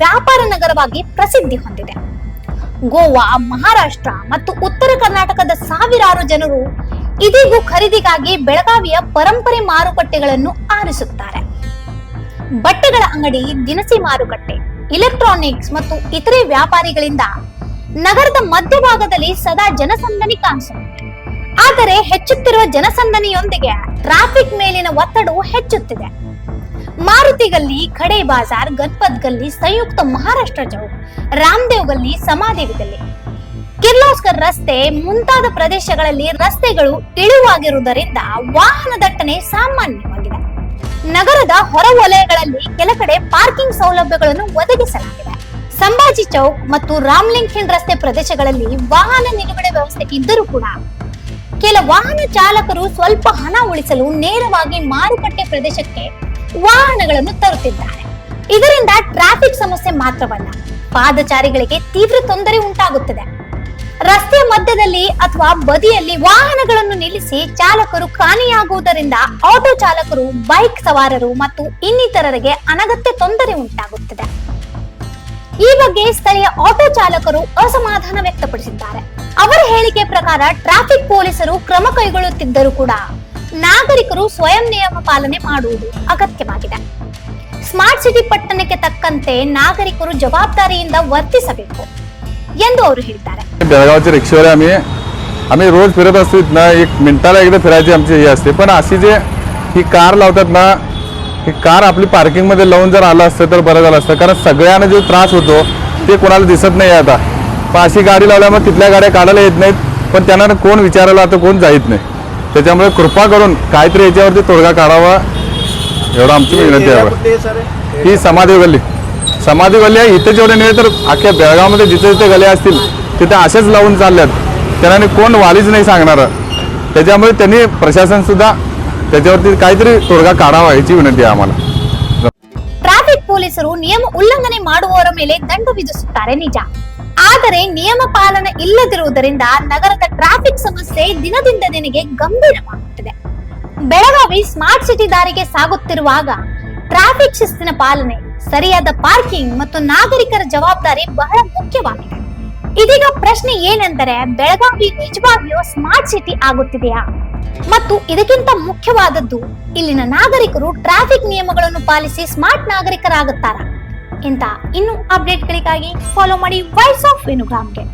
ವ್ಯಾಪಾರ ನಗರವಾಗಿ ಪ್ರಸಿದ್ಧಿ ಹೊಂದಿದೆ. ಗೋವಾ, ಮಹಾರಾಷ್ಟ್ರ ಮತ್ತು ಉತ್ತರ ಕರ್ನಾಟಕದ ಸಾವಿರಾರು ಜನರು ಇದೀಗೂ ಖರೀದಿಗಾಗಿ ಬೆಳಗಾವಿಯ ಪರಂಪರೆ ಮಾರುಕಟ್ಟೆಗಳನ್ನು ಆರಿಸುತ್ತಾರೆ. ಬಟ್ಟೆಗಳ ಅಂಗಡಿ, ದಿನಸಿ ಮಾರುಕಟ್ಟೆ, ಇಲೆಕ್ಟ್ರಾನಿಕ್ಸ್ ಮತ್ತು ಇತರೆ ವ್ಯಾಪಾರಿಗಳಿಂದ ನಗರದ ಮಧ್ಯಭಾಗದಲ್ಲಿ ಸದಾ ಜನಸಂದಣಿ ಕಾಣಿಸುತ್ತೆ. ಆದರೆ ಹೆಚ್ಚುತ್ತಿರುವ ಜನಸಂದಣಿಯೊಂದಿಗೆ ಟ್ರಾಫಿಕ್ ಮೇಲಿನ ಒತ್ತಡವು ಹೆಚ್ಚುತ್ತಿದೆ. ಮಾರುತಿ ಗಲ್ಲಿ, ಖಡೆ ಬಾಜಾರ್, ಗಣಪತ್ ಗಲ್ಲಿ, ಸಂಯುಕ್ತ ಮಹಾರಾಷ್ಟ್ರ ಚೌಕ್, ರಾಮದೇವ್ ಗಲ್ಲಿ, ಸಮಾಧಿ ಗಲ್ಲಿ, ಕಿರ್ಲೋಸ್ಕರ್ ರಸ್ತೆ ಮುಂತಾದ ಪ್ರದೇಶಗಳಲ್ಲಿ ರಸ್ತೆಗಳು ಇಳಿವಾಗಿರುವುದರಿಂದ ವಾಹನ ದಟ್ಟಣೆ ಸಾಮಾನ್ಯವಾಗಿದೆ. ನಗರದ ಹೊರ ವಲಯಗಳಲ್ಲಿ ಕೆಲ ಕಡೆ ಪಾರ್ಕಿಂಗ್ ಸೌಲಭ್ಯಗಳನ್ನು ಒದಗಿಸಲಾಗಿದೆ. ಸಂಭಾಜಿ ಚೌಕ್ ಮತ್ತು ರಾಮ್ಲಿಂಗ್ ಹಿಲ್ ರಸ್ತೆ ಪ್ರದೇಶಗಳಲ್ಲಿ ವಾಹನ ನಿಲುಗಡೆ ವ್ಯವಸ್ಥೆ ಇದ್ದರೂ ಕೂಡ ಕೆಲ ವಾಹನ ಚಾಲಕರು ಸ್ವಲ್ಪ ಹಣ ಉಳಿಸಲು ನೇರವಾಗಿ ಮಾರುಕಟ್ಟೆ ಪ್ರದೇಶಕ್ಕೆ ವಾಹನಗಳನ್ನು ತರುತ್ತಿದ್ದಾರೆ. ಇದರಿಂದ ಟ್ರಾಫಿಕ್ ಸಮಸ್ಯೆ ಮಾತ್ರವಲ್ಲ, ಪಾದಚಾರಿಗಳಿಗೆ ತೀವ್ರ ತೊಂದರೆ ಉಂಟಾಗುತ್ತದೆ. ರಸ್ತೆಯ ಮಧ್ಯದಲ್ಲಿ ಅಥವಾ ಬದಿಯಲ್ಲಿ ವಾಹನಗಳನ್ನು ನಿಲ್ಲಿಸಿ ಚಾಲಕರು ಕಾಣೆಯಾಗುವುದರಿಂದ ಆಟೋ ಚಾಲಕರು, ಬೈಕ್ ಸವಾರರು ಮತ್ತು ಇನ್ನಿತರರಿಗೆ ಅನಗತ್ಯ ತೊಂದರೆ ಉಂಟಾಗುತ್ತದೆ. ಈ ಬಗ್ಗೆ ಸ್ಥಳೀಯ ಆಟೋ ಚಾಲಕರು ಅಸಮಾಧಾನ ವ್ಯಕ್ತಪಡಿಸಿದ್ದಾರೆ. ಅವರ ಹೇಳಿಕೆ ಪ್ರಕಾರ ಟ್ರಾಫಿಕ್ ಪೊಲೀಸರು ಕ್ರಮ ಕೈಗೊಳ್ಳುತ್ತಿದ್ದರೂ ಕೂಡ ನಾಗರಿಕರು ಸ್ವಯಂ ನಿಯಮ ಪಾಲನೆ ಮಾಡುವುದು ಅಗತ್ಯವಾಗಿದೆ. ಸ್ಮಾರ್ಟ್ ಸಿಟಿ ಪಟ್ಟಣಕ್ಕೆ ತಕ್ಕಂತೆ ನಾಗರಿಕರು ಜವಾಬ್ದಾರಿಯಿಂದ ವರ್ತಿಸಬೇಕು ಎಂದು ಅವರು ಹೇಳಿದ್ದಾರೆ. बेळगावचे रिक्षावाले आम्ही रोज फिरत असतो. इथनं 1 मिनिटाला एकदा फिरायची आमची हे असते. पण अशी जे ही कार लावतात ना, ही कार आपली पार्किंगमध्ये लावून जर आलं असतं तर बरं झालं असतं. कारण सगळ्यांना जो त्रास होतो ते कोणाला दिसत नाही आता. पण अशी गाडी लावल्यामुळे तिथल्या गाड्या काढायला येत नाहीत, पण त्यांना कोण विचारायला आता कोण जात नाही. त्याच्यामुळे कृपा करून काहीतरी याच्यावरती तोडगा काढावा एवढं आमची विनंती आहे. ही समाधी गल्ली आहे. इथे जेवढे नाही तर अख्ख्या बेळगावमध्ये जिथे जिथे गल्ल्या असतील तिथे अशाच लावून चालल्यात. त्यांना कोण वालीच नाही सांगणार. त्याच्यामुळे त्यांनी प्रशासन सुद्धा त्याच्यावरती काहीतरी तोडगा काढावा याची विनंती आहे आम्हाला. ಟ್ರಾಫಿಕ್ ಪೊಲೀಸರು ನಿಯಮ ಉಲ್ಲಂಘನೆ ಮಾಡುವವರ ಮೇಲೆ ದಂಡ ವಿಧಿಸುತ್ತಾರೆ ನಿಜ, ಆದರೆ ನಿಯಮ ಪಾಲನೆ ಇಲ್ಲದಿರುವುದರಿಂದ ನಗರದ ಟ್ರಾಫಿಕ್ ಸಮಸ್ಯೆ ದಿನದಿಂದ ದಿನಕ್ಕೆ ಗಂಭೀರವಾಗುತ್ತಿದೆ. ಬೆಳಗಾವಿ ಸ್ಮಾರ್ಟ್ ಸಿಟಿ ದಾರಿಗೆ ಸಾಗುತ್ತಿರುವಾಗ ಟ್ರಾಫಿಕ್ ಶಿಸ್ತಿನ ಪಾಲನೆ, ಸರಿಯಾದ ಪಾರ್ಕಿಂಗ್ ಮತ್ತು ನಾಗರಿಕರ ಜವಾಬ್ದಾರಿ ಬಹಳ ಮುಖ್ಯವಾಗಿದೆ. ಇದೀಗ ಪ್ರಶ್ನೆ ಏನೆಂದರೆ, ಬೆಳಗಾವಿ ನಿಜವಾಗಿಯೂ ಸ್ಮಾರ್ಟ್ ಸಿಟಿ ಆಗುತ್ತಿದೆಯಾ? ಮತ್ತು ಇದಕ್ಕಿಂತ ಮುಖ್ಯವಾದದ್ದು, ಇಲ್ಲಿನ ನಾಗರಿಕರು ಟ್ರಾಫಿಕ್ ನಿಯಮಗಳನ್ನು ಪಾಲಿಸಿ ಸ್ಮಾರ್ಟ್ ನಾಗರಿಕರಾಗುತ್ತಾರಾ? ಇಂಥ ಇನ್ನೂ ಅಪ್ಡೇಟ್ಗಳಿಗಾಗಿ ಫಾಲೋ ಮಾಡಿ ವಾಯ್ಸ್ ಆಫ್ ವೇಣುಗ್ರಾಮ್ಗೆ.